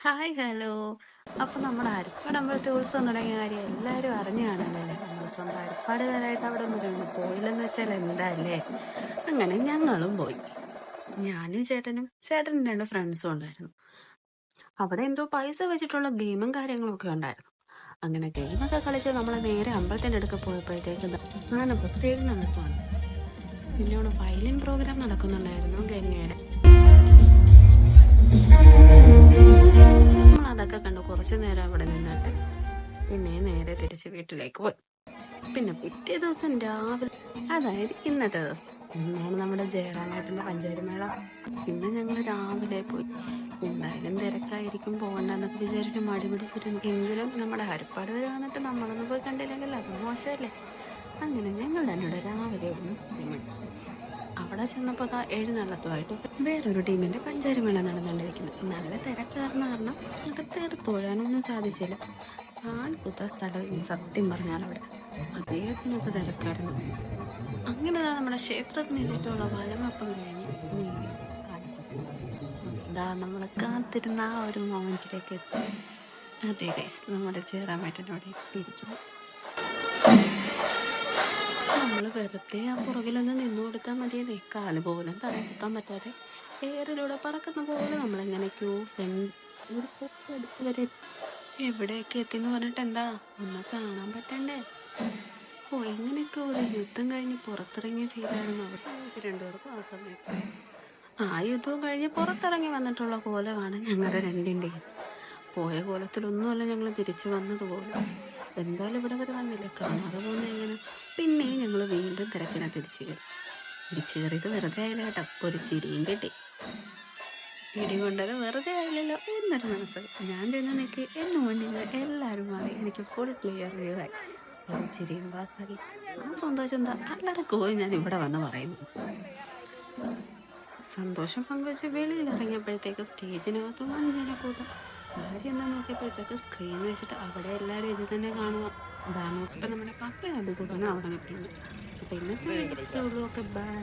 Hi hello. അപ്പൊ നമ്മുടെ ഹരിപ്പാട് അമ്പലത്തിൽ ഉത്സവം തുടങ്ങിയ കാര്യം എല്ലാരും അറിഞ്ഞു കാണുമല്ലോ അല്ലേ? നമ്മൾ സ്വന്തം ഹരിപ്പാടുകാരായിട്ട് അവിടെ ഒന്നും പോയില്ലെന്ന് വെച്ചാൽ എന്താ അല്ലേ? അങ്ങനെ ഞങ്ങളും പോയി. ഞാനും ചേട്ടനും രണ്ട് ഫ്രണ്ട്സും ഉണ്ടായിരുന്നു. അവിടെ എന്തോ പൈസ വെച്ചിട്ടുള്ള ഗെയിമും കാര്യങ്ങളും ഒക്കെ ഉണ്ടായിരുന്നു. അങ്ങനെ ഗെയിമൊക്കെ കളിച്ച് നമ്മൾ നേരെ അമ്പലത്തിന്റെ അടുക്ക പോയപ്പോഴത്തേക്ക് അങ്ങനെ പ്രത്യേകം നടത്തുവാണ്. പിന്നെ അവിടെ വയലിൻ പ്രോഗ്രാം നടക്കുന്നുണ്ടായിരുന്നു ഗംഗയുടെ. നമ്മൾ അതൊക്കെ കണ്ടു കുറച്ചു നേരം അവിടെ നിന്നിട്ട് പിന്നെ നേരെ തിരിച്ച് വീട്ടിലേക്ക് പോയി. പിന്നെ പിറ്റേ ദിവസം രാവിലെ, അതായത് ഇന്നത്തെ ദിവസം, ഇന്നാണ് നമ്മുടെ ജയറാമേട്ടന്റെ പഞ്ചാരിമേള. ഇന്ന് ഞങ്ങൾ രാവിലെ പോയി. എന്തായാലും തിരക്കായിരിക്കും, പോകണ്ടെന്നൊക്കെ വിചാരിച്ച് മടി പിടിച്ചിരുന്നു. എങ്കിലും നമ്മുടെ ഹരിപ്പാട് വരെ വന്നിട്ട് നമ്മളൊന്നും പോയി കണ്ടില്ലെങ്കിൽ അത് മോശമല്ലേ? അങ്ങനെ ഞങ്ങൾ തന്നെ രാവിലെ ഒന്ന് സ്ഥലം. അവിടെ ചെന്നപ്പോൾ എഴുന്നള്ളത്തുമായിട്ട് വേറൊരു ടീമിന്റെ പഞ്ചാരിമേള നടന്നുകൊണ്ടിരിക്കുന്നത്. നല്ല തിരക്കാർന്ന കാരണം അകത്തേറി തൊഴാനൊന്നും സാധിച്ചില്ല. ആൾക്കുത്ത സ്ഥലം സത്യം പറഞ്ഞാൽ അവിടെ അദ്ദേഹത്തിനൊക്കെ തിരക്കായിരുന്നു. അങ്ങനെ നമ്മുടെ ക്ഷേത്രത്തിന് ചുറ്റുമുള്ള വലമപ്പം കഴിഞ്ഞ് നമ്മൾ കാത്തിരുന്ന ആ ഒരു മൊമെന്റിലേക്ക് എത്തി. അതെ ഗൈസ്, നമ്മുടെ ചേറാമേട്ടനോടെ ഇരിക്കുന്നു. നമ്മൾ വെറുതെ ആ പുറകിലൊന്ന് നിന്നു കൊടുത്താൽ മതിയല്ലേ? കാല് പോലും തലകുത്താൻ പറ്റാതെ എയറിലൂടെ പറക്കുന്ന പോലെ നമ്മളെങ്ങനെയൊക്കെയോ ഒരു തൊട്ടടുത്ത് വരെ എവിടെയൊക്കെ എത്തിന്ന് പറഞ്ഞിട്ട് എന്താ, ഒന്ന് കാണാൻ പറ്റണ്ടേ? ഓ, എങ്ങനെയൊക്കെ ഒരു യുദ്ധം കഴിഞ്ഞ് പുറത്തിറങ്ങിയ ഫീലായിരുന്നു അവിടെ രണ്ടുപേർക്കും ആ സമയത്ത്. ആ യുദ്ധവും കഴിഞ്ഞ് പുറത്തിറങ്ങി വന്നിട്ടുള്ള കോലമാണ് ഞങ്ങളുടെ രണ്ടിൻ്റെയും. പോയ കോലത്തിലൊന്നുമല്ല ഞങ്ങൾ തിരിച്ചു വന്നതുപോലെ. എന്തായാലും ഇവിടെ വരെ വന്നില്ലേ, കാണാതെ പോകുന്ന എങ്ങനെ? പിന്നെ ഞങ്ങൾ വീണ്ടും തിരക്കിനെ തിരിച്ചു കയറിയത് വെറുതെ ആയില്ല കേട്ടോ, ഒരു ചിരിയും കിട്ടി. ഇടികൊണ്ടത് വെറുതെ ആയില്ലല്ലോ എന്നൊരു മനസ്സ്. ഞാൻ ചെന്ന് നിൽക്കി എന്നെ മുന്നിൽ എല്ലാവരും മാറി എനിക്ക് ഫുൾ ക്ലിയർ വ്യൂവായി. ഒരു ചിരിയും പാസ്സാക്കി. ആ സന്തോഷം എന്താ എല്ലാവർക്കും പോയി ഞാൻ ഇവിടെ വന്ന് പറയുന്നു. സന്തോഷം പങ്കുവെച്ച് വെളിയിൽ ഇറങ്ങിയപ്പോഴത്തേക്ക് സ്റ്റേജിനകത്ത് ജനക്കൂട്ടം. കാര്യം എന്താ നോക്കിയപ്പോഴത്തേക്ക് സ്ക്രീൻ വെച്ചിട്ട് അവിടെ എല്ലാവരും ഇത് തന്നെ കാണുക. നോക്കിയപ്പോൾ നമ്മുടെ പപ്പ അത് കൂട്ടണം അവിടെ നിൽക്കുന്നു. അപ്പൊ ഇന്നത്തെ വീഡിയോ ഇത്രേ ഉള്ളൂ. ഒക്കെ ബൈ.